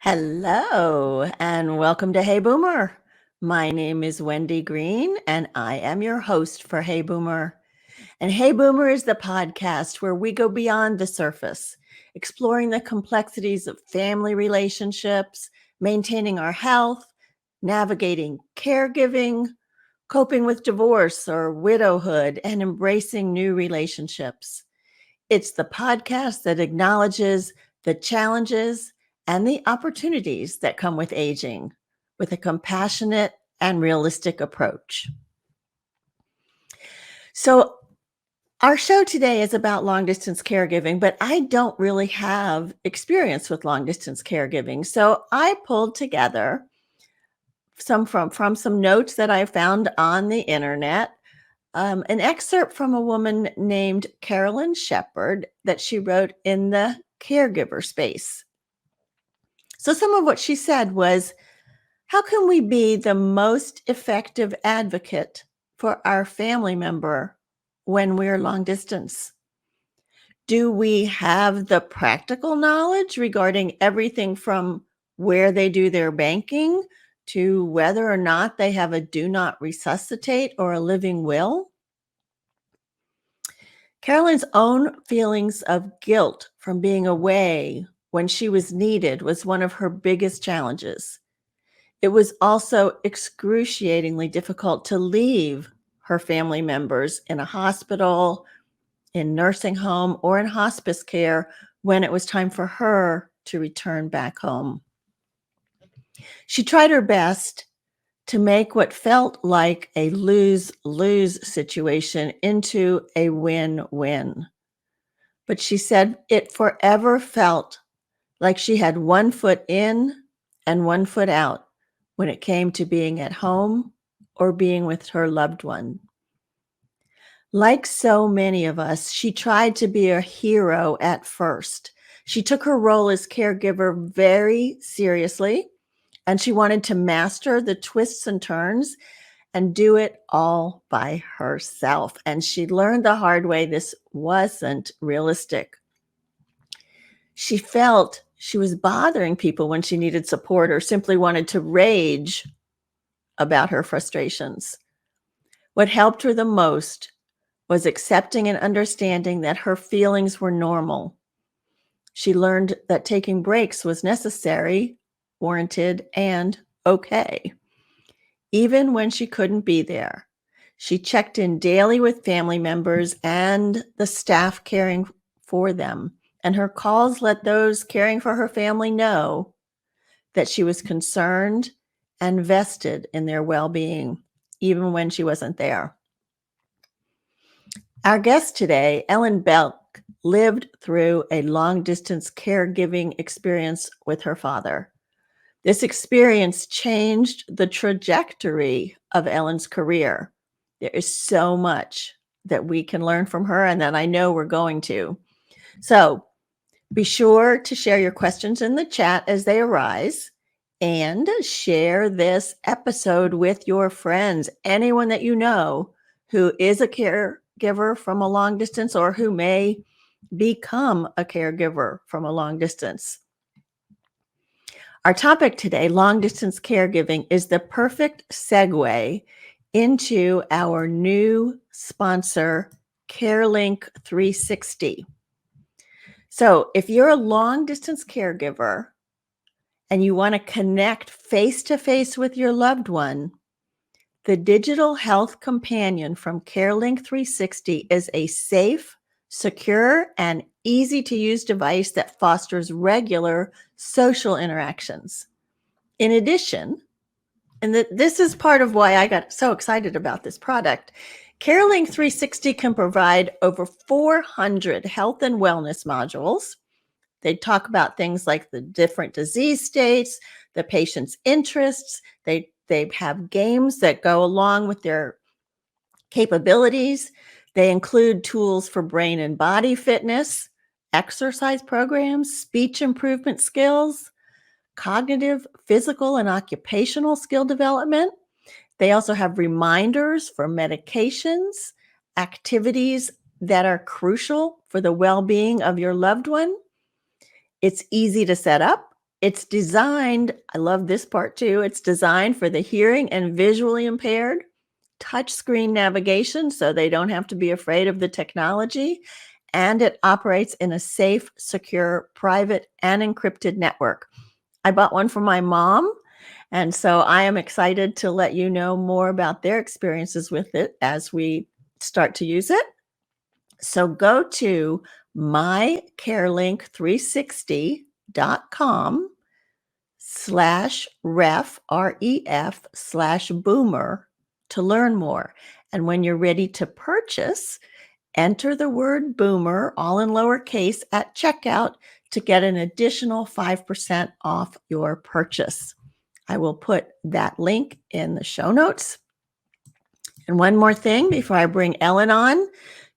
Hello, and welcome to Hey Boomer. My name is Wendy Green, and I am your host for Hey Boomer. And Hey Boomer is the podcast where we go beyond the surface, exploring the complexities of family relationships, maintaining our health, navigating caregiving, coping with divorce or widowhood, and embracing new relationships. It's the podcast that acknowledges the challenges and the opportunities that come with aging with a compassionate and realistic approach. So, our show today is about long distance caregiving, but I don't really have experience with long distance caregiving. So, I pulled together from some notes that I found on the internet. An excerpt from a woman named Carolyn Shepard that she wrote in the caregiver space. So some of what she said was, how can we be the most effective advocate for our family member when we're long distance? Do we have the practical knowledge regarding everything from where they do their banking to whether or not they have a do not resuscitate or a living will? Carolyn's own feelings of guilt from being away when she was needed was one of her biggest challenges. It was also excruciatingly difficult to leave her family members in a hospital, in nursing home, or in hospice care when it was time for her to return back home. She tried her best to make what felt like a lose-lose situation into a win-win. But she said it forever felt like she had one foot in and one foot out when it came to being at home or being with her loved one. Like so many of us, she tried to be a hero at first. She took her role as caregiver very seriously, and she wanted to master the twists and turns and do it all by herself. And she learned the hard way this wasn't realistic. She felt she was bothering people when she needed support or simply wanted to rage about her frustrations. What helped her the most was accepting and understanding that her feelings were normal. She learned that taking breaks was necessary, warranted, and okay. Even when she couldn't be there, she checked in daily with family members and the staff caring for them. And her calls let those caring for her family know that she was concerned and vested in their well-being, even when she wasn't there. Our guest today, Ellen Belk, lived through a long-distance caregiving experience with her father. This experience changed the trajectory of Ellen's career. There is so much that we can learn from her and that I know we're going to. So be sure to share your questions in the chat as they arise and share this episode with your friends, anyone that you know who is a caregiver from a long distance or who may become a caregiver from a long distance. Our topic today, long distance caregiving, is the perfect segue into our new sponsor, CareLink 360. So if you're a long distance caregiver and you want to connect face-to-face with your loved one, the digital health companion from CareLink 360 is a safe, secure, and easy-to-use device that fosters regular social interactions. In addition, and this is part of why I got so excited about this product, CareLink 360 can provide over 400 health and wellness modules. They talk about things like the different disease states, the patient's interests. They have games that go along with their capabilities. They include tools for brain and body fitness, exercise programs, speech improvement skills, cognitive, physical, and occupational skill development. They also have reminders for medications, activities that are crucial for the well-being of your loved one. It's easy to set up It's designed, I love this part too, it's designed for the hearing and visually impaired, touchscreen navigation, so they don't have to be afraid of the technology, and it operates in a safe, secure, private, and encrypted network. I bought one for my mom, and so I am excited to let you know more about their experiences with it as we start to use it. So go to mycarelink360.com/ref, REF/boomer to learn more. And when you're ready to purchase, enter the word boomer, all in lowercase, at checkout to get an additional 5% off your purchase. I will put that link in the show notes. And one more thing before I bring Ellen on.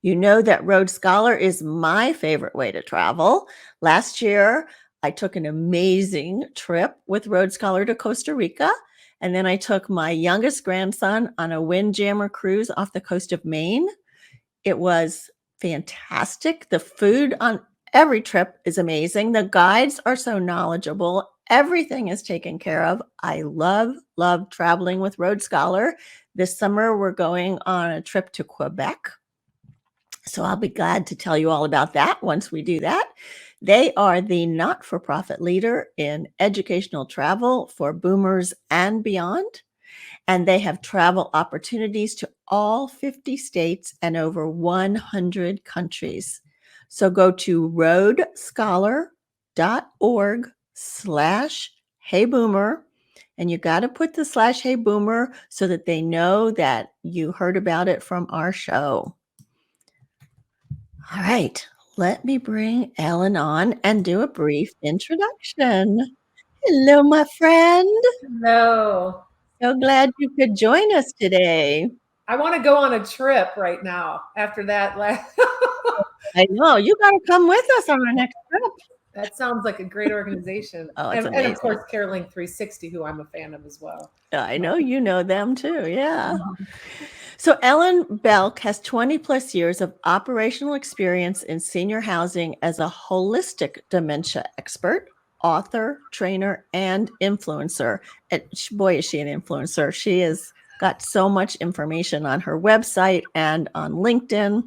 You know that Road Scholar is my favorite way to travel. Last year, I took an amazing trip with Road Scholar to Costa Rica. And then I took my youngest grandson on a Windjammer cruise off the coast of Maine. It was fantastic. The food on every trip is amazing. The guides are so knowledgeable. Everything is taken care of. I love traveling with Road Scholar. This summer, we're going on a trip to Quebec. So I'll be glad to tell you all about that once we do that. They are the not-for-profit leader in educational travel for boomers and beyond. And they have travel opportunities to all 50 states and over 100 countries. So go to roadscholar.org/heyboomer. And you got to put the /heyboomer so that they know that you heard about it from our show. All right, let me bring Ellen on and do a brief introduction. Hello, my friend. Hello. So glad you could join us today. I want to go on a trip right now after that. I know. You got to come with us on our next trip. That sounds like a great organization. Oh, it's And of amazing. course, Careling 360, who I'm a fan of as well. I know you know them too. Yeah. So Ellen Belk has 20 plus years of operational experience in senior housing as a holistic dementia expert, author, trainer, and influencer. And boy, is she an influencer. She has got so much information on her website and on LinkedIn.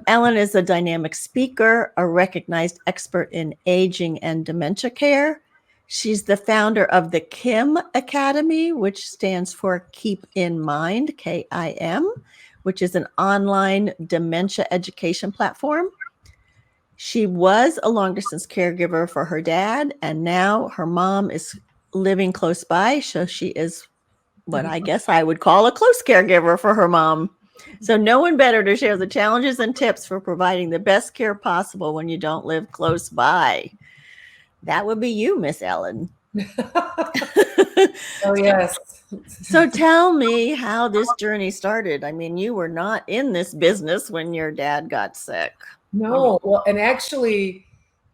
Ellen is a dynamic speaker, a recognized expert in aging and dementia care. She's the founder of the KIM Academy, which stands for Keep in Mind, KIM, which is an online dementia education platform. She was a long-distance caregiver for her dad, and now her mom is living close by, so she is what I guess I would call a close caregiver for her mom. So no one better to share the challenges and tips for providing the best care possible when you don't live close by. That would be you, Miss Ellen. Oh, yes. So tell me how this journey started. I mean, you were not in this business when your dad got sick. No. Well, and actually,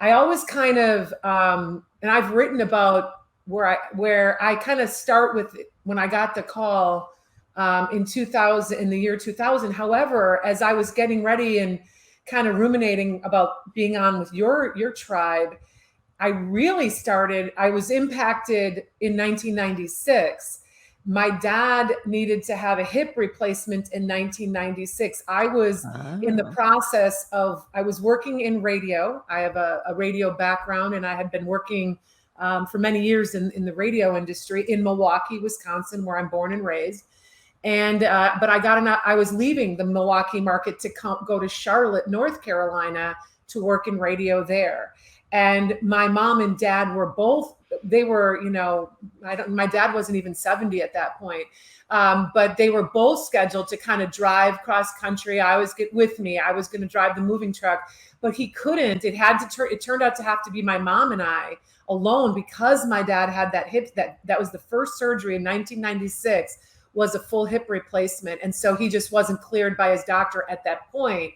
I always kind of, and I've written about where I kind of start with when I got the call in 2000, in the year 2000. However, as I was getting ready and kind of ruminating about being on with your tribe, I was impacted in 1996. My dad needed to have a hip replacement in 1996. I was in the process of, I was working in radio. I have a radio background, and I had been working for many years in the radio industry in Milwaukee, Wisconsin, where I'm born and raised. And but I was leaving the Milwaukee market to go to Charlotte, North Carolina, to work in radio there. And my mom and dad were both, they were, my dad wasn't even 70 at that point. But they were both scheduled to kind of drive cross country. I was going to drive the moving truck, but he couldn't. It turned out to have to be my mom and I alone, because my dad had that hip, that was the first surgery in 1996, was a full hip replacement. And so he just wasn't cleared by his doctor at that point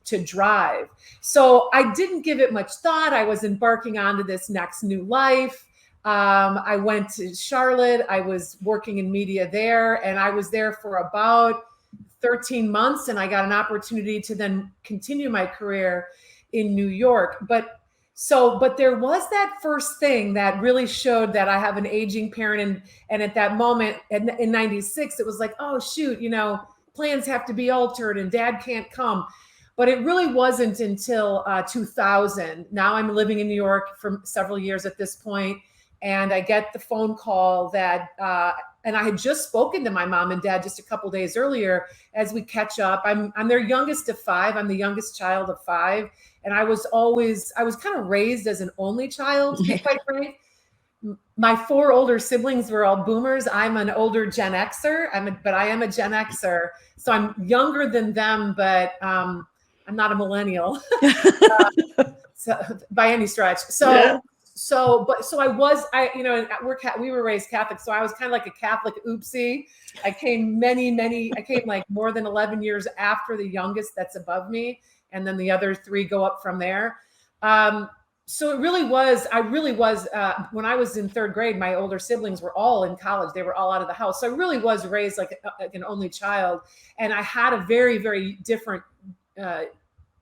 to drive. So I didn't give it much thought. I was embarking onto this next new life. I went to Charlotte. I was working in media there, and I was there for about 13 months. And I got an opportunity to then continue my career in New York. But So, but there was that first thing that really showed that I have an aging parent. And at that moment in 96, it was like, oh, shoot, plans have to be altered and dad can't come. But it really wasn't until 2000. Now I'm living in New York for several years at this point, and I get the phone call that, and I had just spoken to my mom and dad just a couple days earlier as we catch up. I'm their youngest of five. I'm the youngest child of five. And I was kind of raised as an only child, to be quite frank. My four older siblings were all boomers. I'm an older Gen Xer, but I am a Gen Xer. So I'm younger than them, but I'm not a millennial so, by any stretch. So we were raised Catholic. So I was kind of like a Catholic oopsie. I came like more than 11 years after the youngest that's above me. And then the other three go up from there. So it really was, when I was in third grade, my older siblings were all in college. They were all out of the house. So I really was raised like an only child. And I had a very, very different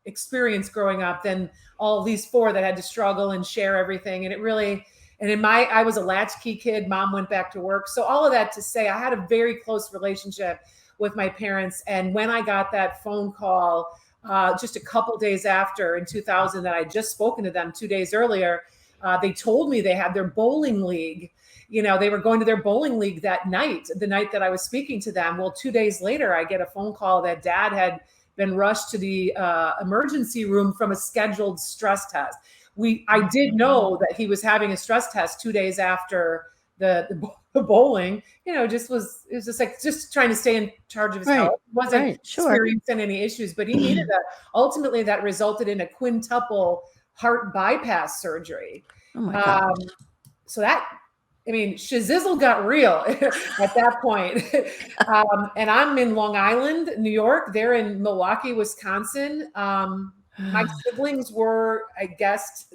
experience growing up than all these four that had to struggle and share everything. And I was a latchkey kid. Mom went back to work. So all of that to say, I had a very close relationship with my parents. And when I got that phone call, just a couple days after in 2000 that I had just spoken to them 2 days earlier, they told me they had their bowling league. They were going to their bowling league that night, the night that I was speaking to them. Well, 2 days later, I get a phone call that dad had been rushed to the emergency room from a scheduled stress test. I did know that he was having a stress test 2 days after the bowling. It was just trying to stay in charge of his health. He wasn't experiencing any issues, but he needed ultimately that resulted in a quintuple heart bypass surgery. Oh my God. So shizzle got real at that point. And I'm in Long Island, New York. They're in Milwaukee, Wisconsin. My siblings were, I guess,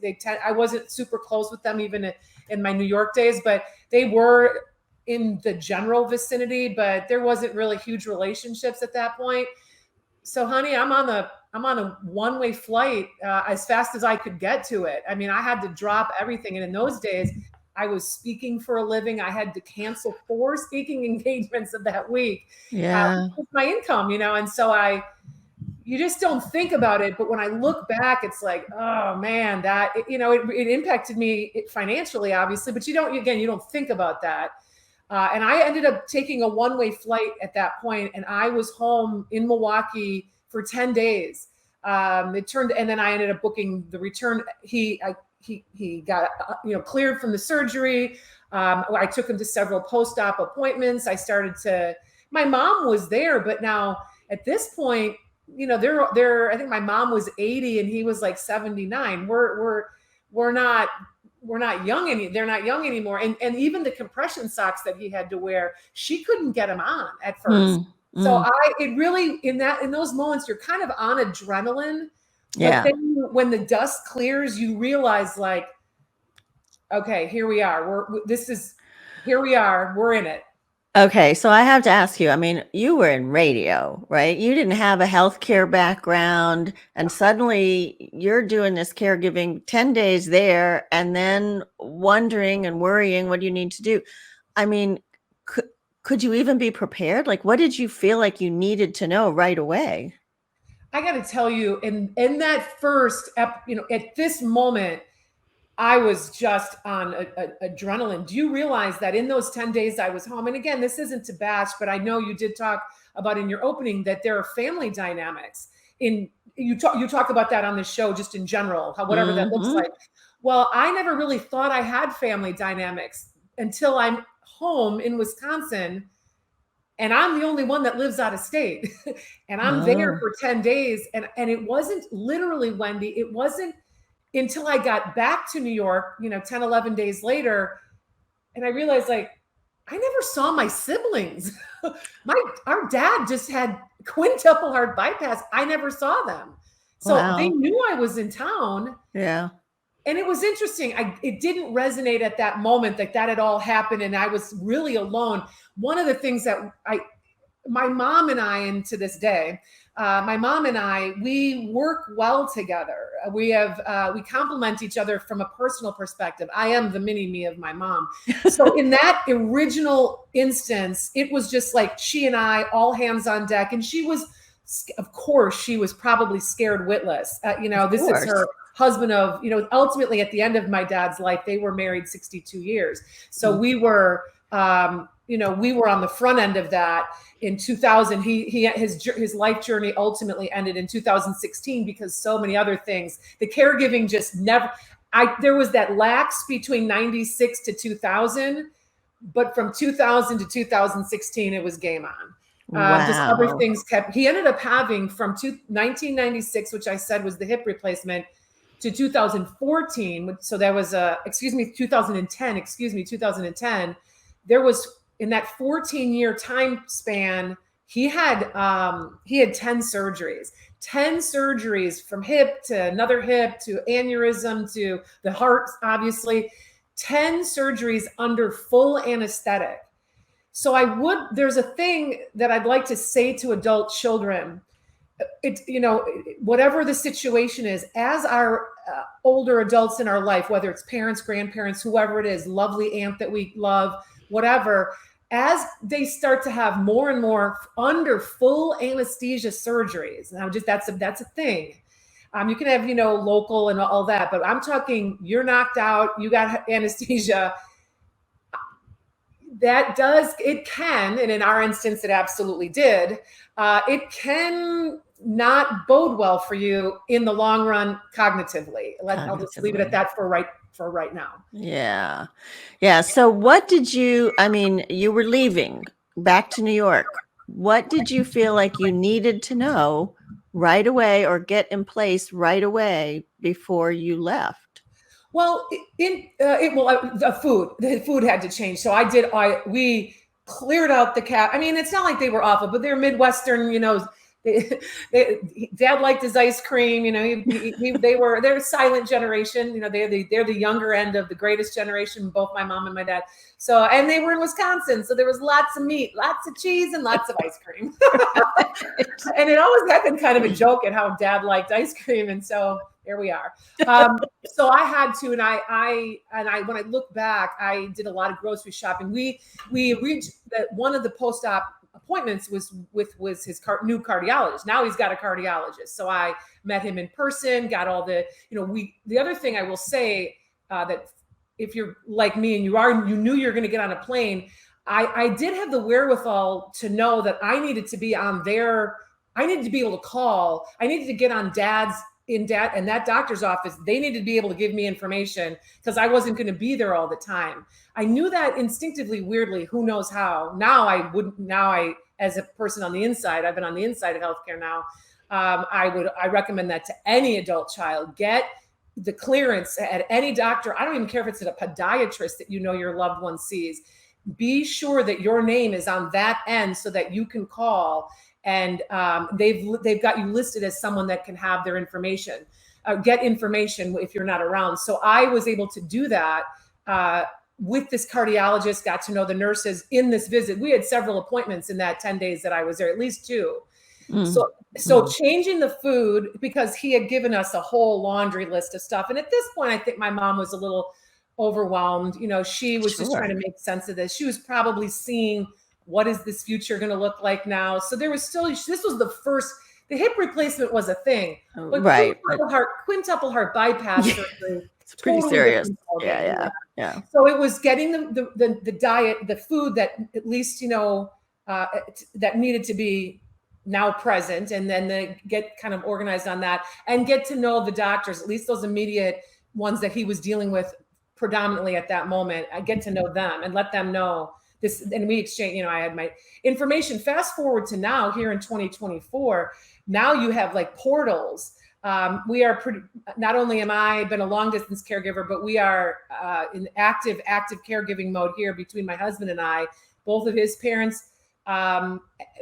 I wasn't super close with them even in my New York days, but they were in the general vicinity, but there wasn't really huge relationships at that point. So honey, I'm on a one-way flight as fast as I could get to it. I had to drop everything. And in those days, I was speaking for a living. I had to cancel 4 speaking engagements of that week. With my income, and so you just don't think about it. But when I look back, it's like, oh man, that, it impacted me financially, obviously, but you don't think about that. And I ended up taking a one-way flight at that point, and I was home in Milwaukee for 10 days. And then I ended up booking the return. He got, cleared from the surgery. I took him to several post-op appointments. My mom was there, but now at this point, I think my mom was 80 and he was like 79. We're not young they're not young anymore. And even the compression socks that he had to wear, she couldn't get them on at first. So in those moments, you're kind of on adrenaline. Yeah. But then when the dust clears, you realize like, okay, here we are. Here we are. We're in it. Okay. So I have to ask you, you were in radio, right? You didn't have a healthcare background, and suddenly you're doing this caregiving 10 days there and then wondering and worrying what you need to do. Could you even be prepared? Like, what did you feel like you needed to know right away? I got to tell you, in that first, at this moment, I was just on adrenaline. Do you realize that in those 10 days I was home? And again, this isn't to bash, but I know you did talk about in your opening that there are family dynamics. You talk about that on the show just in general, whatever that looks like. Well, I never really thought I had family dynamics until I'm home in Wisconsin. And I'm the only one that lives out of state. And I'm there for 10 days. And it wasn't literally, Wendy, it wasn't until I got back to New York, 10, 11 days later. And I realized like, I never saw my siblings. Our dad just had quintuple heart bypass. I never saw them. So They knew I was in town. Yeah. And it was interesting. It didn't resonate at that moment that had all happened. And I was really alone. One of the things that my mom and I, and to this day, my mom and I, we work well together. We complement each other from a personal perspective. I am the mini me of my mom. So in that original instance, it was just like she and I, all hands on deck. And she was, of course, she was probably scared witless. This is her husband of, ultimately at the end of my dad's life, they were married 62 years. So we were, we were on the front end of that. In 2000, his life journey ultimately ended in 2016 because so many other things. The caregiving just never. There was that lax between 96 to 2000, but from 2000 to 2016, it was game on. Wow. Just other things kept. He ended up having from 1996, which I said was the hip replacement, to 2014. So that was 2010. 2010. There was. In that 14-year time span, he had 10 surgeries from hip to another hip to aneurysm to the heart, obviously, 10 surgeries under full anesthetic. So there's a thing that I'd like to say to adult children. Whatever the situation is, as our older adults in our life, whether it's parents, grandparents, whoever it is, lovely aunt that we love, whatever, as they start to have more and more under full anesthesia surgeries. Now, that's a thing. You can have, local and all that, but I'm talking, you're knocked out, you got anesthesia. It can, and in our instance, it absolutely did. It can not bode well for you in the long run cognitively. I'll just leave it at that for right now. Yeah. Yeah. So what did you were leaving back to New York. What did you feel like you needed to know right away or get in place right away before you left? Well, the food had to change. So we cleared out the cat. I mean, it's not like they were awful, but they're Midwestern, Dad liked his ice cream. They're a silent generation. They're the younger end of the greatest generation, both my mom and my dad. So, and they were in Wisconsin, so there was lots of meat, lots of cheese, and lots of ice cream. And it always had been kind of a joke at how Dad liked ice cream, and so here we are. So I had to, and I when I look back, I did a lot of grocery shopping. We reached that one of the post-op appointments was his new cardiologist. Now he's got a cardiologist. So I met him in person, got all the, the other thing I will say, that if you're like me and you knew you're going to get on a plane, I did have the wherewithal to know that I needed to be I needed to be able to call. I needed to get on that doctor's office. They needed to be able to give me information because I wasn't going to be there all the time. I knew that instinctively, weirdly, who knows how. Now as a person on the inside, I've been on the inside of healthcare now. I recommend that to any adult child. Get the clearance at any doctor. I don't even care if it's at a podiatrist that your loved one sees. Be sure that your name is on that end so that you can call. And they've got you listed as someone that can have their information, get information if you're not around. So I was able to do that with this cardiologist, got to know the nurses in this visit. We had several appointments in that 10 days that I was there, at least 2. So changing the food, because he had given us a whole laundry list of stuff. And at this point, I think my mom was a little overwhelmed. She was just trying to make sense of this. She was probably seeing, what is this future going to look like now? So there was still, this was the hip replacement was a thing. But right. Quintuple heart bypass surgery. It's pretty serious. Yeah. So it was getting the diet, the food that at least, that needed to be now present, and then get kind of organized on that and get to know the doctors, at least those immediate ones that he was dealing with predominantly at that moment. I get to know them and let them know this, and we exchange, I had my information. Fast forward to now, here in 2024, now you have like portals. We are not only am I been a long distance caregiver, but we are in active caregiving mode here between my husband and I. Both of his parents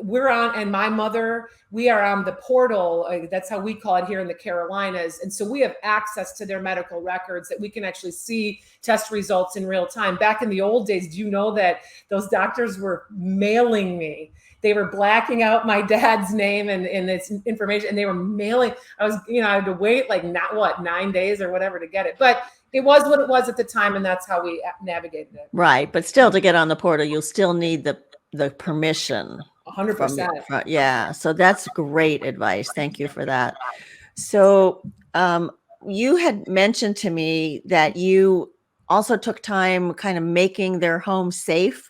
we're on, and my mother, we are on the portal. That's how we call it here in the Carolinas. And so we have access to their medical records that we can actually see test results in real time. Back in the old days, do you know that those doctors were mailing me? They were blacking out my dad's name and its information, and they were mailing. I had to wait like 9 days or whatever to get it. But it was what it was at the time, and that's how we navigated it. Right. But still, to get on the portal, you'll still need the permission. 100%. Yeah. So that's great advice. Thank you for that. So you had mentioned to me that you also took time kind of making their home safe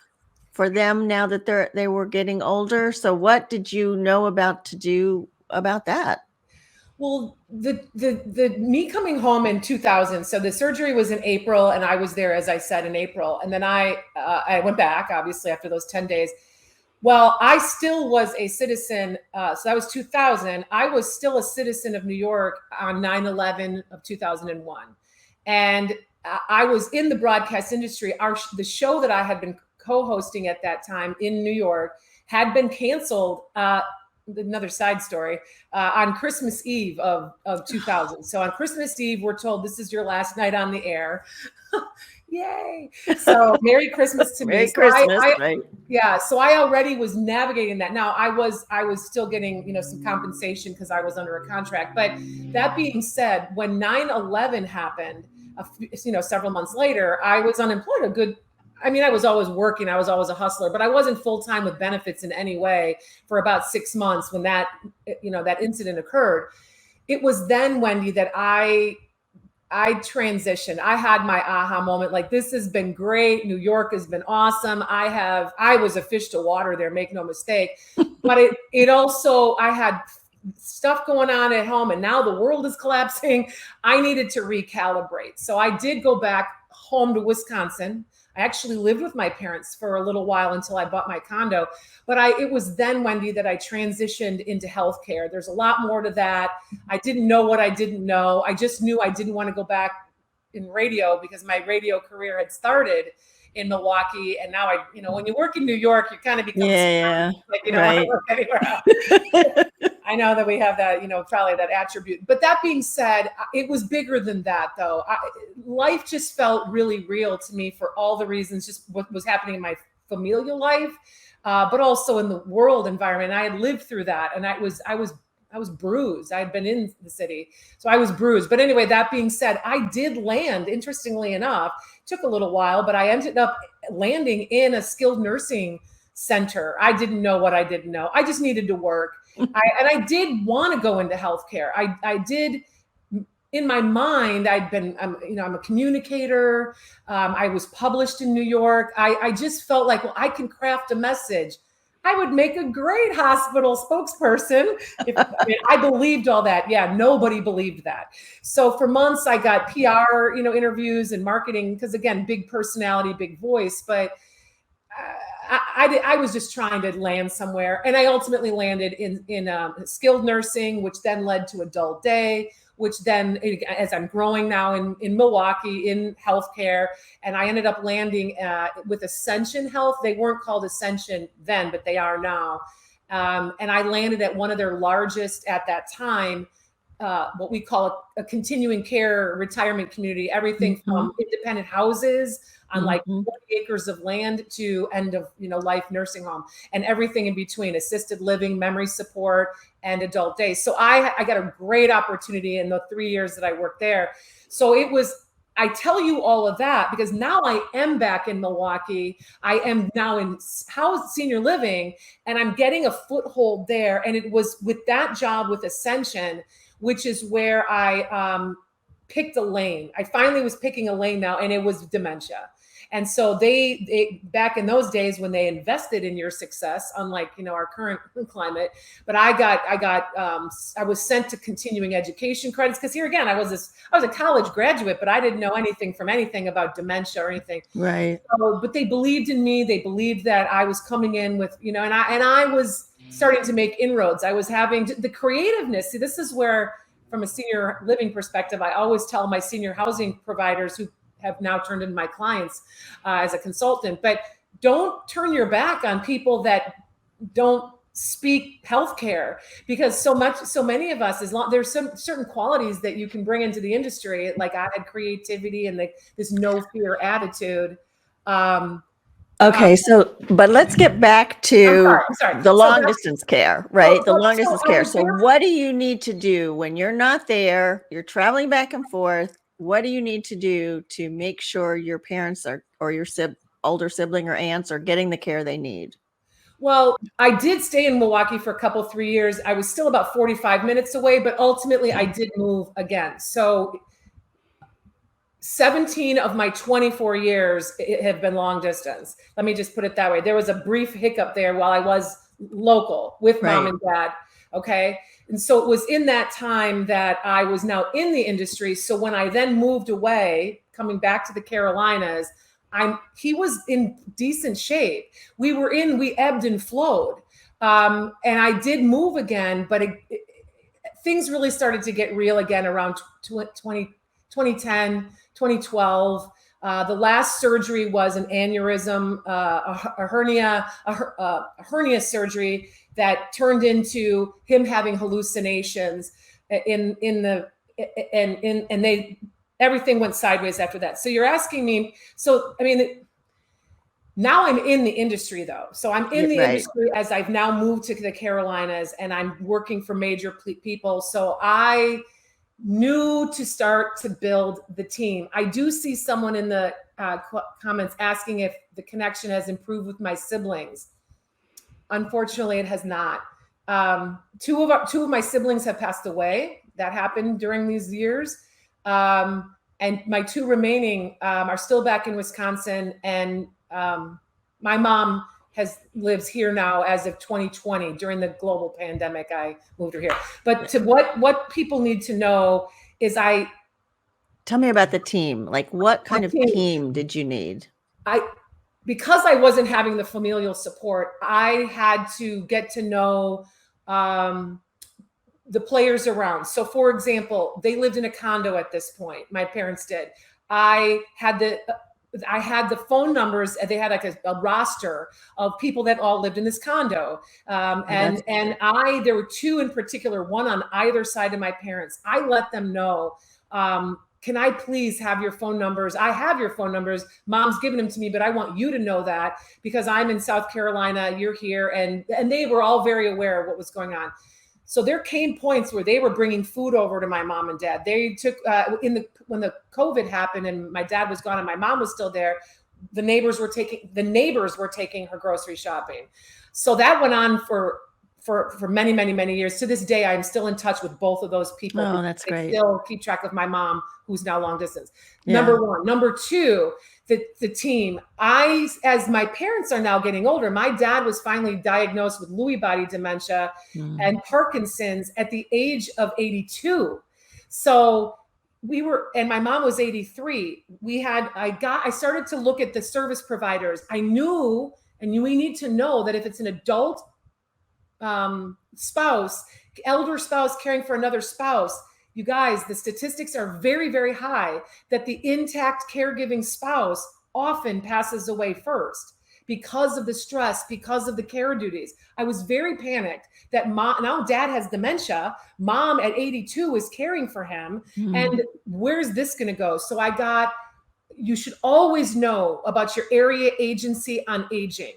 for them now that they were getting older. So what did you know to do about that? Well, the me coming home in 2000. So the surgery was in April, and I was there, as I said, in April, and then I went back, obviously, after those 10 days. Well, I still was a citizen. So that was 2000. I was still a citizen of New York on 9/11 of 2001, and I was in the broadcast industry. The show that I had been co-hosting at that time in New York had been canceled. Another side story, on Christmas Eve of 2000. So on Christmas Eve, we're told this is your last night on the air. Yay. So Merry Christmas to me. Merry Christmas, right? Yeah. So I already was navigating that. Now I was still getting, some compensation because I was under a contract. But that being said, when 9/11 happened, several months later, I was unemployed I was always working. I was always a hustler, but I wasn't full-time with benefits in any way for about 6 months when that incident occurred. It was then, Wendy, that I transitioned. I had my aha moment. Like, this has been great. New York has been awesome. I was a fish to water there, make no mistake. But it also, I had stuff going on at home, and now the world is collapsing. I needed to recalibrate. So I did go back home to Wisconsin. I actually lived with my parents for a little while until I bought my condo. But it was then, Wendy, that I transitioned into healthcare. There's a lot more to that. I didn't know what I didn't know. I just knew I didn't want to go back in radio because my radio career had started in Milwaukee. And now when you work in New York, you kind of become like you don't want to work anywhere else. I know that we have that, probably that attribute. But that being said, it was bigger than that, though. Life just felt really real to me for all the reasons, just what was happening in my familial life, but also in the world environment. I had lived through that, and I was bruised. I had been in the city, so I was bruised. But anyway, that being said, I did land, interestingly enough. Took a little while, but I ended up landing in a skilled nursing center. I didn't know what I didn't know. I just needed to work. I did want to go into healthcare. I did, in my mind, I'm a communicator. I was published in New York. I just felt like, well, I can craft a message. I would make a great hospital spokesperson. I believed all that. Yeah, nobody believed that. So for months, I got PR, interviews and marketing, because again, big personality, big voice, but I was just trying to land somewhere, and I ultimately landed in skilled nursing, which then led to adult day, which then, as I'm growing now in Milwaukee in healthcare, and I ended up landing with Ascension Health. They weren't called Ascension then, but they are now. And I landed at one of their largest at that time, what we call a continuing care retirement community, everything from independent houses on like 40 acres of land to end of life nursing home, and everything in between, assisted living, memory support, and adult day. So I got a great opportunity in the 3 years that I worked there. So I tell you all of that because now I am back in Milwaukee. I am now in senior living, and I'm getting a foothold there. And it was with that job with Ascension, which is where I picked a lane. I finally was picking a lane now, and it was dementia. And so they back in those days when they invested in your success, unlike our current climate, but I was sent to continuing education credits, because here again I was a college graduate, but I didn't know anything from anything about dementia or anything. Right. So, but they believed in me. They believed that I was coming in with and I was starting to make inroads. I was having the creativeness. See, this is where, from a senior living perspective, I always tell my senior housing providers who have now turned into my clients as a consultant, but don't turn your back on people that don't speak healthcare, because so many of us, there's some certain qualities that you can bring into the industry. Like I had creativity and this no fear attitude. Okay, but let's get back to I'm sorry. the So, long distance care, right? The long distance I care. was So what do you need to do when you're not there, you're traveling back and forth? What do you need to do to make sure your parents or your older sibling or aunts are getting the care they need? Well, I did stay in Milwaukee for 3 years. I was still about 45 minutes away, but ultimately I did move again. So 17 of my 24 years have been long distance. Let me just put it that way. There was a brief hiccup there while I was local with mom and dad. Okay. And so it was in that time that I was now in the industry. So when I then moved away, coming back to the Carolinas, he was in decent shape. We ebbed and flowed. And I did move again, but things really started to get real again around 2010, 2012. The last surgery was an aneurysm, a hernia surgery that turned into him having hallucinations everything went sideways after that. So you're asking me, now I'm in the industry though. So I'm in the industry as I've now moved to the Carolinas and I'm working for major people. So I knew to start to build the team. I do see someone in the comments asking if the connection has improved with my siblings. Unfortunately, it has not. Two of my siblings have passed away. That happened during these years. And my two remaining are still back in Wisconsin. And my mom lives here now as of 2020. During the global pandemic, I moved her here. But to what people need to know is tell me about the team. Like what kind of team did you need? Because I wasn't having the familial support, I had to get to know the players around. So for example, they lived in a condo at this point. My parents did. I had the phone numbers. They had like a roster of people that all lived in this condo. There were two in particular, one on either side of my parents. I let them know, can I please have your phone numbers? I have your phone numbers. Mom's given them to me, but I want you to know that because I'm in South Carolina, you're here. And they were all very aware of what was going on. So there came points where they were bringing food over to my mom and dad. They took when the COVID happened and my dad was gone and my mom was still there. The neighbors were taking her grocery shopping. So that went on for many, many, many years. To this day, I'm still in touch with both of those people. Oh, that's great. Still keep track of my mom, who's now long distance. Yeah. Number one. Number two, the team. As my parents are now getting older, my dad was finally diagnosed with Lewy body dementia and Parkinson's at the age of 82. So and my mom was 83. I started to look at the service providers. I knew, and we need to know that if it's an adult elder spouse caring for another spouse, you guys, the statistics are very, very high that the intact caregiving spouse often passes away first because of the stress, because of the care duties. I was very panicked that now dad has dementia. Mom at 82 is caring for him. And where's this going to go? So you should always know about your area agency on aging.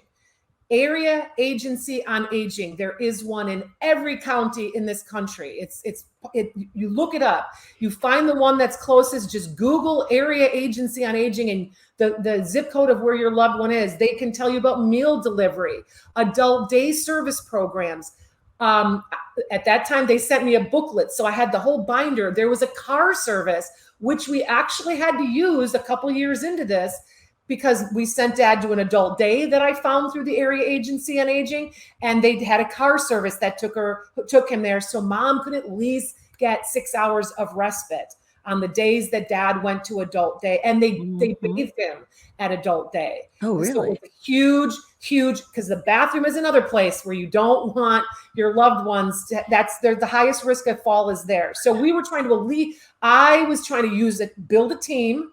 Area agency on aging. There is one in every county in this country. You look it up. You find the one that's closest. Just Google area agency on aging and the zip code of where your loved one is. They can tell you about meal delivery, adult day service programs. At that time, they sent me a booklet. So I had the whole binder. There was a car service, which we actually had to use a couple years into this, because we sent dad to an adult day that I found through the area agency on aging. And they had a car service that took him there. So mom could at least get 6 hours of respite on the days that dad went to adult day. And they bathed him at adult day. Oh, really? So it was huge, because the bathroom is another place where you don't want your loved ones the highest risk of fall is there. So we were trying to I was trying to build a team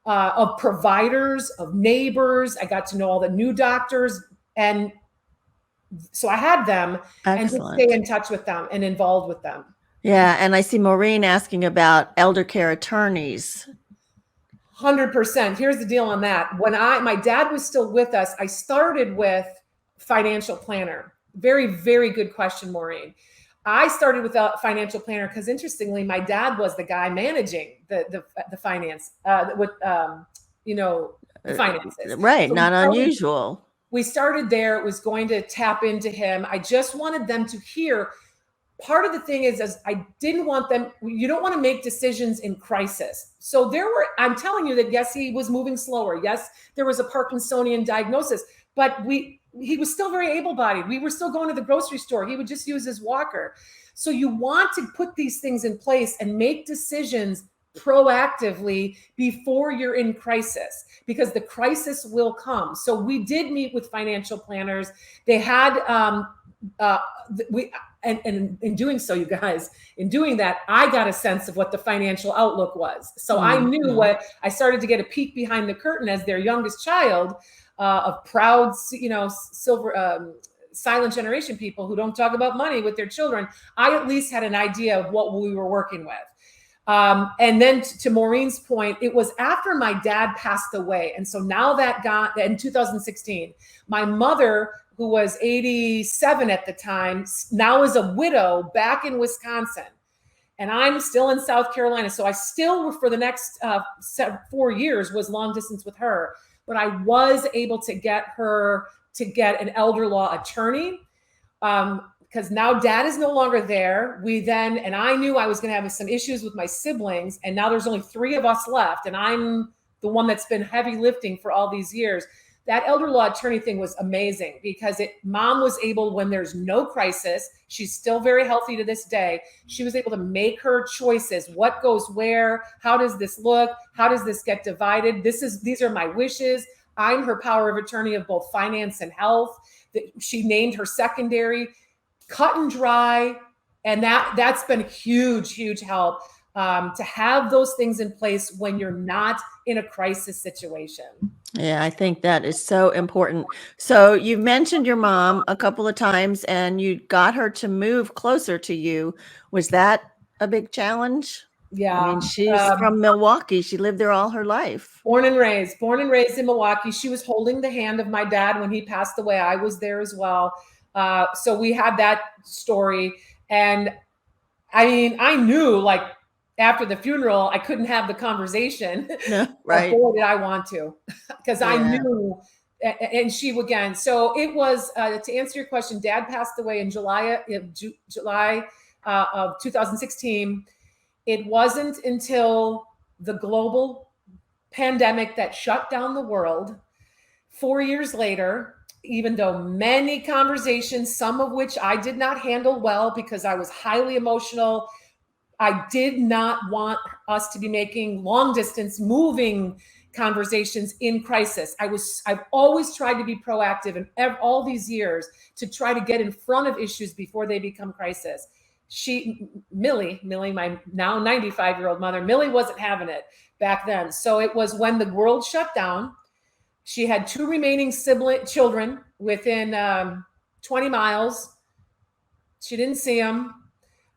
of providers, of neighbors. I got to know all the new doctors, and so I had them and just Excellent. stay in touch with them and involved with them. Yeah, and I see Maureen asking about elder care attorneys. 100%. Here's the deal on that. When my dad was still with us, I started with financial planner. Very, very good question, Maureen. I started with a financial planner because, interestingly, my dad was the guy managing the finance with the finances. Right, So not unusual. we started there. It was going to tap into him. I just wanted them to hear. Part of the thing is I didn't want them, you don't want to make decisions in crisis. So I'm telling you that, yes, he was moving slower. Yes, there was a Parkinsonian diagnosis, but he was still very able-bodied. We were still going to the grocery store. He would just use his walker. So you want to put these things in place and make decisions proactively before you're in crisis, because the crisis will come. So we did meet with financial planners. They had, and in doing so, you guys, in doing that, I got a sense of what the financial outlook was. So I knew I started to get a peek behind the curtain as their youngest child, of proud, silver, silent generation people who don't talk about money with their children. I at least had an idea of what we were working with. And then to Maureen's point, it was after my dad passed away. And so now that got in 2016, my mother, who was 87 at the time, now is a widow back in Wisconsin. And I'm still in South Carolina. So I still, for the next 4 years, was long distance with her. But I was able to get her to get an elder law attorney, because now dad is no longer there. And I knew I was going to have some issues with my siblings. And now there's only 3 of us left. And I'm the one that's been heavy lifting for all these years. That elder law attorney thing was amazing because mom was able, when there's no crisis, she's still very healthy to this day. She was able to make her choices. What goes where? How does this look? How does this get divided? These are my wishes. I'm her power of attorney of both finance and health. She named her secondary, cut and dry. And that's been huge, huge help, to have those things in place when you're not in a crisis situation. Yeah, I think that is so important. So you've mentioned your mom a couple of times and you got her to move closer to you. Was that a big challenge? Yeah. I mean, she's from Milwaukee. She lived there all her life. Born and raised in Milwaukee. She was holding the hand of my dad when he passed away. I was there as well. So we had that story. And I mean, I knew, like, after the funeral, I couldn't have the conversation. No, right. Boy, did I want to, because I knew, and she again. So it was, to answer your question, dad passed away in July of 2016. It wasn't until the global pandemic that shut down the world 4 years later, even though many conversations, some of which I did not handle well because I was highly emotional. I did not want us to be making long distance moving conversations in crisis. I've always tried to be proactive in all these years to try to get in front of issues before they become crisis. Millie, my now 95-year-old mother, Millie wasn't having it back then. So it was when the world shut down. She had 2 remaining children within 20 miles. She didn't see them.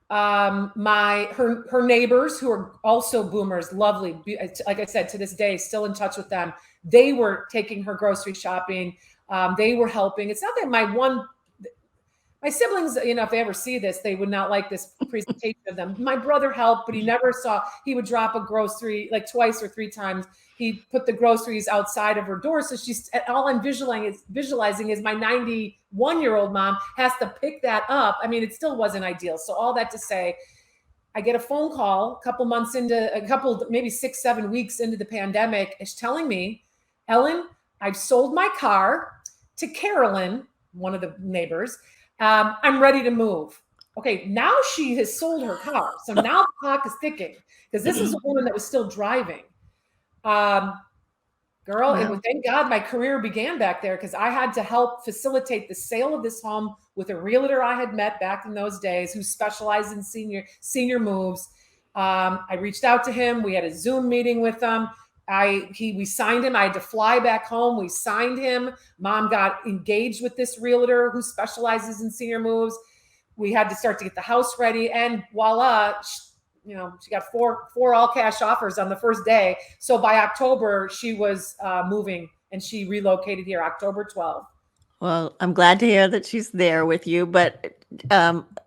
Her neighbors, who are also boomers, lovely, like I said, to this day, still in touch with them. They were taking her grocery shopping. They were helping. It's not that my siblings, if they ever see this, they would not like this presentation of them. My brother helped, but he would drop a grocery like twice or 3 times. He put the groceries outside of her door. So all I'm visualizing is my 91-year-old mom has to pick that up. I mean, it still wasn't ideal. So all that to say, I get a phone call maybe 6-7 weeks into the pandemic. It's telling me, Ellen, I've sold my car to Carolyn, one of the neighbors. I'm ready to move. Okay, now she has sold her car. So now the clock is ticking, because this is a woman that was still driving. Wow. Thank God my career began back there, because I had to help facilitate the sale of this home with a realtor I had met back in those days who specialized in senior moves. I reached out to him. We had a Zoom meeting with him. we signed him. I had to fly back home. We signed him. Mom got engaged with this realtor who specializes in senior moves. We had to start to get the house ready, and voila, she got four all cash offers on the first day. So by October, she was moving, and she relocated here October 12th. Well, I'm glad to hear that she's there with you, but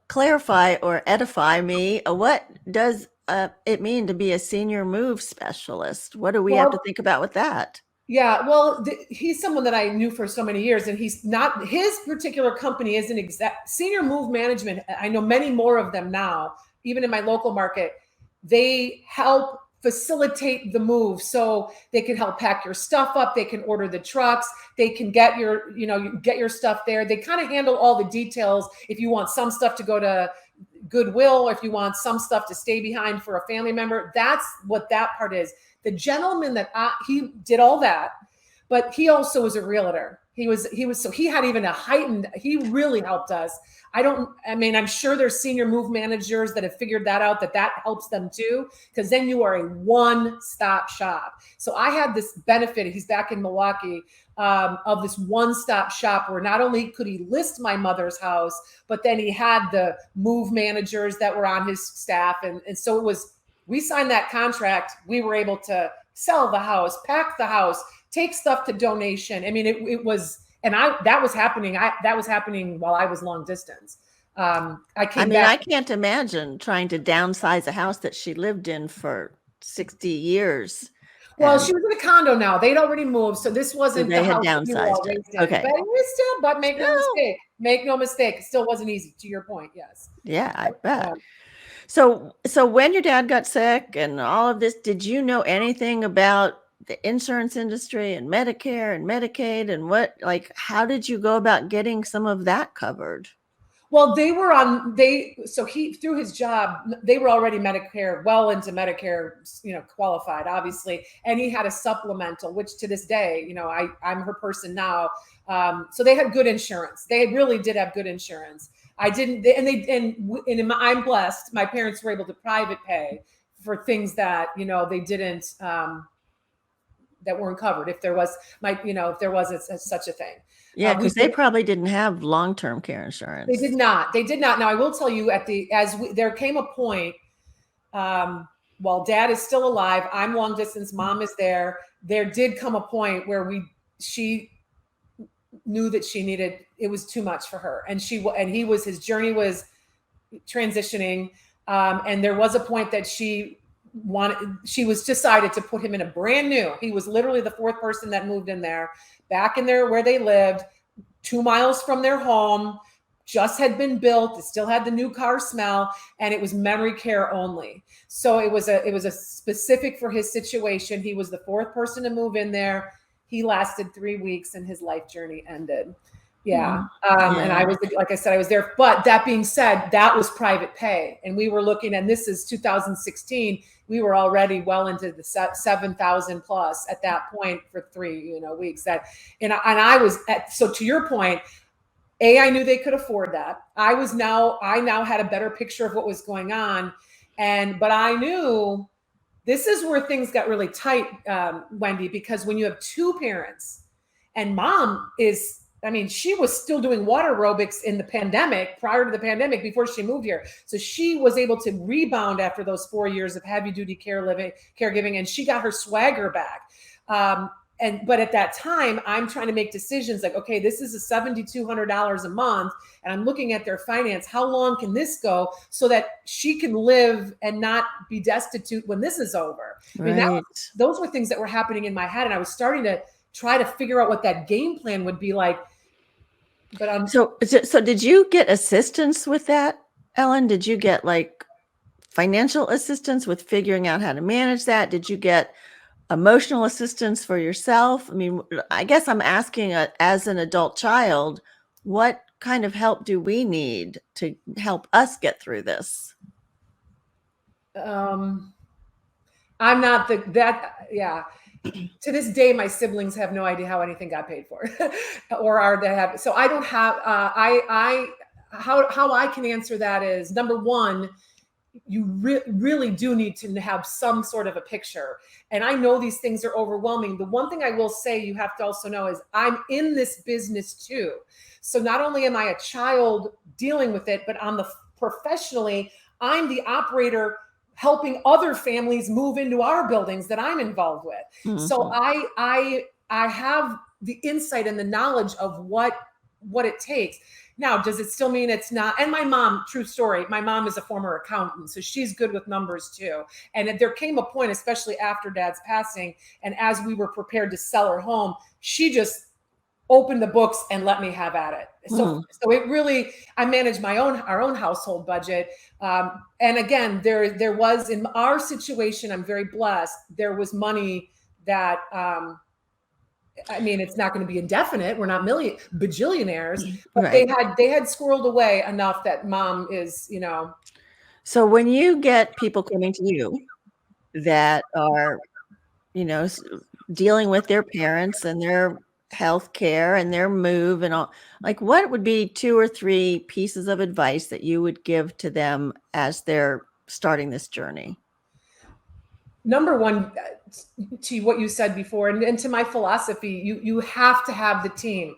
clarify or edify me. What does it mean to be a senior move specialist? What do we have to think about with that? Yeah, well, he's someone that I knew for so many years, and he's not, his particular company isn't exact senior move management. I know many more of them now, even in my local market. They help facilitate the move, so they can help pack your stuff up. They can order the trucks. They can get your stuff there. They kind of handle all the details. If you want some stuff to go to Goodwill, or if you want some stuff to stay behind for a family member, that's what that part is. The gentleman he did all that, but he also was a realtor. He had even a heightened, he really helped us. I'm sure there's senior move managers that have figured that out, that helps them too, because then you are a one-stop shop. So I had this benefit, he's back in Milwaukee, of this one-stop shop where not only could he list my mother's house, but then he had the move managers that were on his staff. And so we signed that contract. We were able to sell the house, pack the house, take stuff to donation. I mean, it was, and that was happening. That was happening while I was long distance. I can't imagine trying to downsize a house that she lived in for 60 years. Well, she was in a condo now. They'd already moved, so this wasn't the house that you were all raised in. Okay, but make no mistake, it still wasn't easy. To your point, yes. Yeah, I bet. So when your dad got sick and all of this, did you know anything about the insurance industry and Medicare and Medicaid and how did you go about getting some of that covered? Well, so he, through his job, they were already Medicare, well into Medicare, qualified, obviously. And he had a supplemental, which to this day, I'm her person now. So they had good insurance. They really did have good insurance. I didn't, I'm blessed. My parents were able to private pay for things that, they didn't, that weren't covered. If there was such a thing. Yeah, because they probably didn't have long-term care insurance. They did not. Now I will tell you, there came a point, while Dad is still alive, I'm long distance, Mom is there. There did come a point where she knew that it was too much for her, and his journey was transitioning, and there was a point that she was decided to put him in a brand new. He was literally the fourth person that moved in there, back in there where they lived, 2 miles from their home, just had been built. It still had the new car smell, and it was memory care only. So it was a specific for his situation. He was the fourth person to move in there. He lasted 3 weeks and his life journey ended. Yeah. And I was, like I said, I was there. But that being said, that was private pay. And we were looking, and this is 2016, we were already well into the 7,000 plus at that point for 3 weeks. So to your point, I knew they could afford that. I now had a better picture of what was going on. But I knew this is where things got really tight, Wendy, because when you have two parents, and Mom she was still doing water aerobics in the pandemic, prior to the pandemic, before she moved here. So she was able to rebound after those 4 years of heavy duty caregiving, and she got her swagger back. But at that time, I'm trying to make decisions like, okay, this is $7,200 a month, and I'm looking at their finance. How long can this go so that she can live and not be destitute when this is over? Right. Those were things that were happening in my head, and I was starting to try to figure out what that game plan would be like. But so did you get assistance with that, Ellen? Did you get financial assistance with figuring out how to manage that? Did you get emotional assistance for yourself? I mean, I guess I'm asking, as an adult child, what kind of help do we need to help us get through this? I'm not to this day, my siblings have no idea how anything got paid for so I don't have, how I can answer that is, number one, you really do need to have some sort of a picture. And I know these things are overwhelming. The one thing I will say you have to also know is I'm in this business too. So not only am I a child dealing with it, but professionally, I'm the operator helping other families move into our buildings that I'm involved with. Mhm. So I have the insight and the knowledge of what it takes. Now, does it still mean it's not? And my mom, true story, my mom is a former accountant, so she's good with numbers too. And there came a point, especially after Dad's passing, and as we were prepared to sell her home, she just opened the books and let me have at it. So it really, I managed our own household budget. And again, there was, in our situation, I'm very blessed, there was money that, I mean, it's not going to be indefinite. We're not bajillionaires, but Right. they had squirreled away enough that Mom is, So when you get people coming to you that are, dealing with their parents and their health care and their move and all, like, what would be 2 or 3 pieces of advice that you would give to them as they're starting this journey? Number one, to what you said before, and to my philosophy, you have to have the team.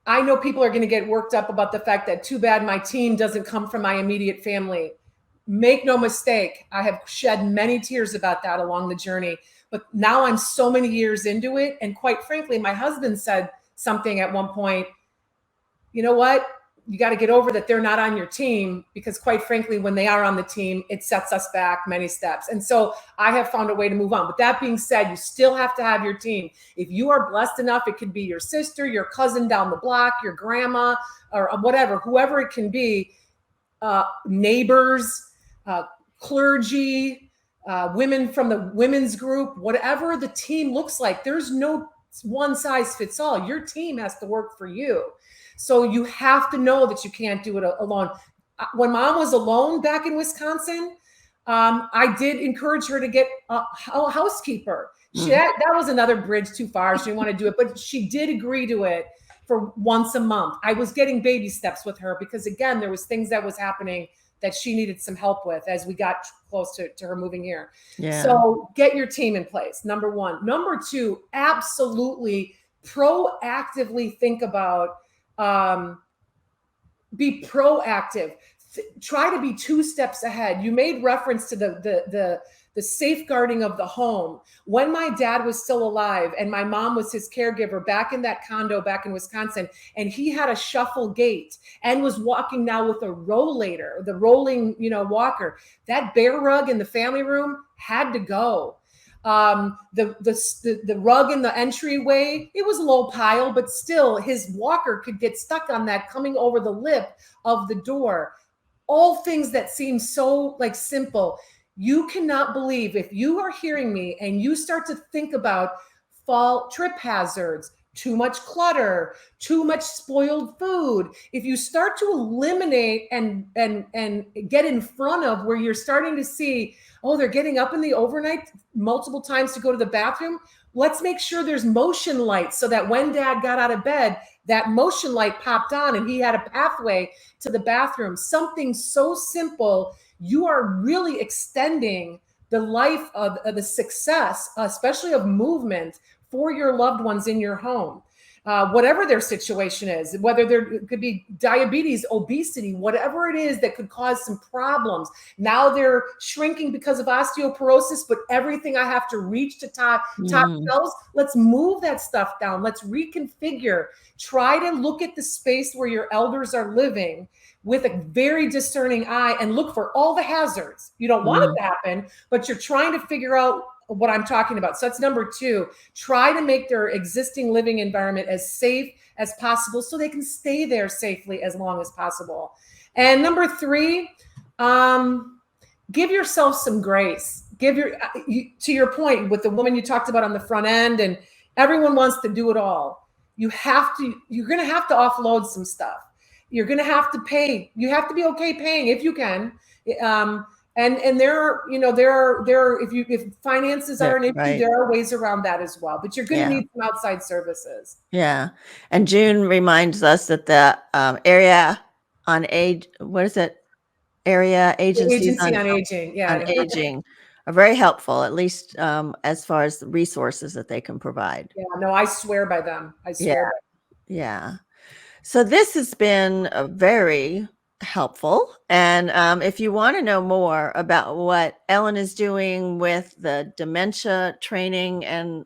I know people are going to get worked up about the fact that too bad my team doesn't come from my immediate family. Make no mistake, I have shed many tears about that along the journey. But now I'm so many years into it. And quite frankly, my husband said something at one point, you know what? You got to get over that they're not on your team, because quite frankly, when they are on the team, it sets us back many steps. And so I have found a way to move on. But that being said, you still have to have your team. If you are blessed enough, it could be your sister, your cousin down the block, your grandma, or whatever, whoever it can be, neighbors, clergy, women from the women's group, whatever the team looks like. There's no one size fits all. Your team has to work for you. So you have to know that you can't do it alone. When Mom was alone back in Wisconsin, I did encourage her to get a housekeeper. That was another bridge too far. She didn't want to do it, but she did agree to it for once a month. I was getting baby steps with her because, again, there was things that was happening that she needed some help with as we got close to her moving here. Yeah. So get your team in place, number one. Number two, absolutely proactively think about, be proactive. Try to be 2 steps ahead. You made reference to the safeguarding of the home. When my dad was still alive and my mom was his caregiver back in that condo back in Wisconsin, and he had a shuffle gait and was walking now with a rollator, the rolling, walker, that bear rug in the family room had to go. The rug in the entryway, it was a low pile, but still his walker could get stuck on that coming over the lip of the door. All things that seem so simple. You cannot believe, if you are hearing me and you start to think about fall trip hazards, too much clutter, too much spoiled food, if you start to eliminate and get in front of where you're starting to see, oh, they're getting up in the overnight multiple times to go to the bathroom, let's make sure there's motion lights so that when Dad got out of bed, that motion light popped on and he had a pathway to the bathroom. Something so simple, you are really extending the life of the success, especially of movement, for your loved ones in your home. Whatever their situation is, whether there could be diabetes, obesity, whatever it is that could cause some problems. Now they're shrinking because of osteoporosis, but everything I have to reach to top shelves, let's move that stuff down. Let's reconfigure. Try to look at the space where your elders are living with a very discerning eye and look for all the hazards. You don't want it to happen, but you're trying to figure out what I'm talking about. So that's number two. Try to make their existing living environment as safe as possible so they can stay there safely as long as possible. And number three, give yourself some grace. To your point with the woman you talked about on the front end, and everyone wants to do it all. You're going to have to offload some stuff. You're going to have to pay. You have to be okay paying if you can. And there are if finances are an issue, right, there are ways around that as well. But you're going to need some outside services. Yeah. And June reminds us that the area on age, what is it? area agencies Agency on Aging. Yeah. on aging are very helpful, at least as far as the resources that they can provide. Yeah. No, I swear by them. I Yeah. swear by Yeah. So this has been very helpful. And if you want to know more about what Ellen is doing with the dementia training and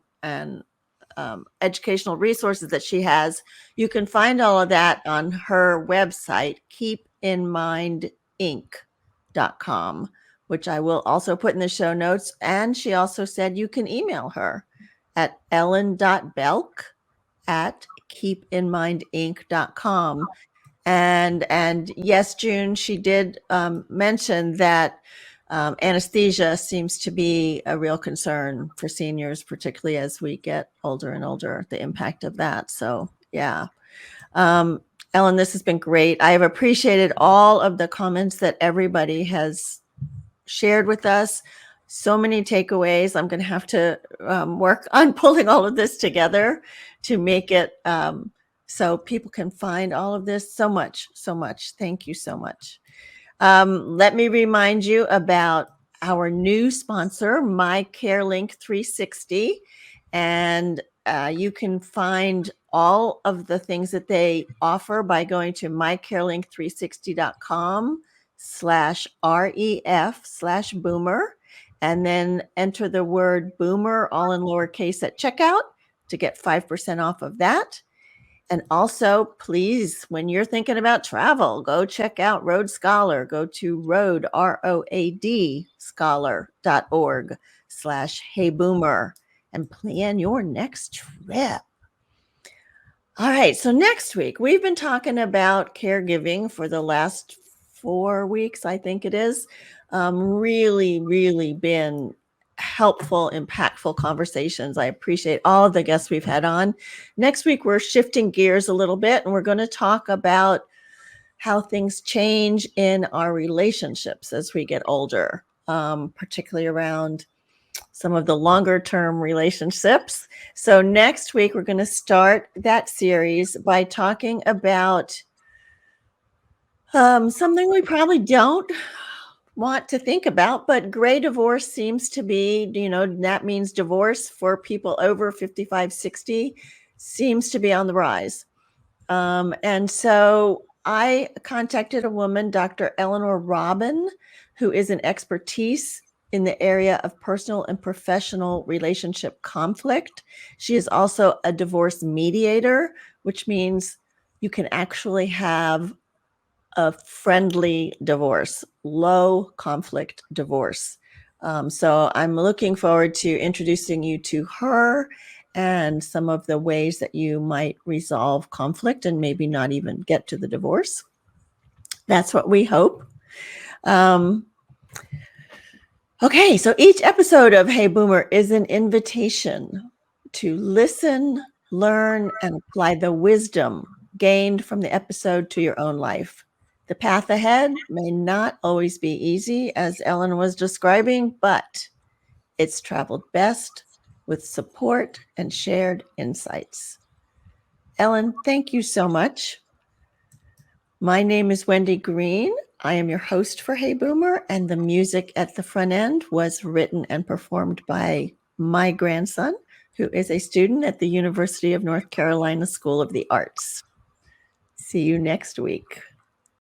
educational resources that she has, you can find all of that on her website, keepinmindinc.com, which I will also put in the show notes. And she also said you can email her at ellen.belk@keepinmindinc.com. And yes, June, she did mention that anesthesia seems to be a real concern for seniors, particularly as we get older and older, the impact of that. So yeah. Ellen, this has been great. I have appreciated all of the comments that everybody has shared with us. So many takeaways. I'm going to have to work on pulling all of this together to make it so people can find all of this. So much. Thank you so much. Let me remind you about our new sponsor, MyCareLink 360. And you can find all of the things that they offer by going to mycarelink360.com/ref/boomer, and then enter the word boomer all in lowercase at checkout to get 5% off of that. And also, please, when you're thinking about travel, go check out Road Scholar. Go to road, ROAD, scholar.org/heyboomer and plan your next trip. All right, so next week, we've been talking about caregiving for the last 4 weeks, I think it is. Really been helpful, impactful conversations. I appreciate all of the guests we've had on. Next week, we're shifting gears a little bit, and we're going to talk about how things change in our relationships as we get older, particularly around some of the longer term relationships. So next week, we're going to start that series by talking about something we probably don't want to think about, but gray divorce seems to be, that means divorce for people over 55, 60 seems to be on the rise. And so I contacted a woman, Dr. Eleanor Robin, who is an expertise in the area of personal and professional relationship conflict. She is also a divorce mediator, which means you can actually have a friendly divorce, low conflict divorce. So I'm looking forward to introducing you to her and some of the ways that you might resolve conflict and maybe not even get to the divorce. That's what we hope. Okay, so each episode of Hey Boomer is an invitation to listen, learn, and apply the wisdom gained from the episode to your own life. The path ahead may not always be easy, as Ellen was describing, but it's traveled best with support and shared insights. Ellen, thank you so much. My name is Wendy Green. I am your host for Hey Boomer, and the music at the front end was written and performed by my grandson, who is a student at the University of North Carolina School of the Arts. See you next week.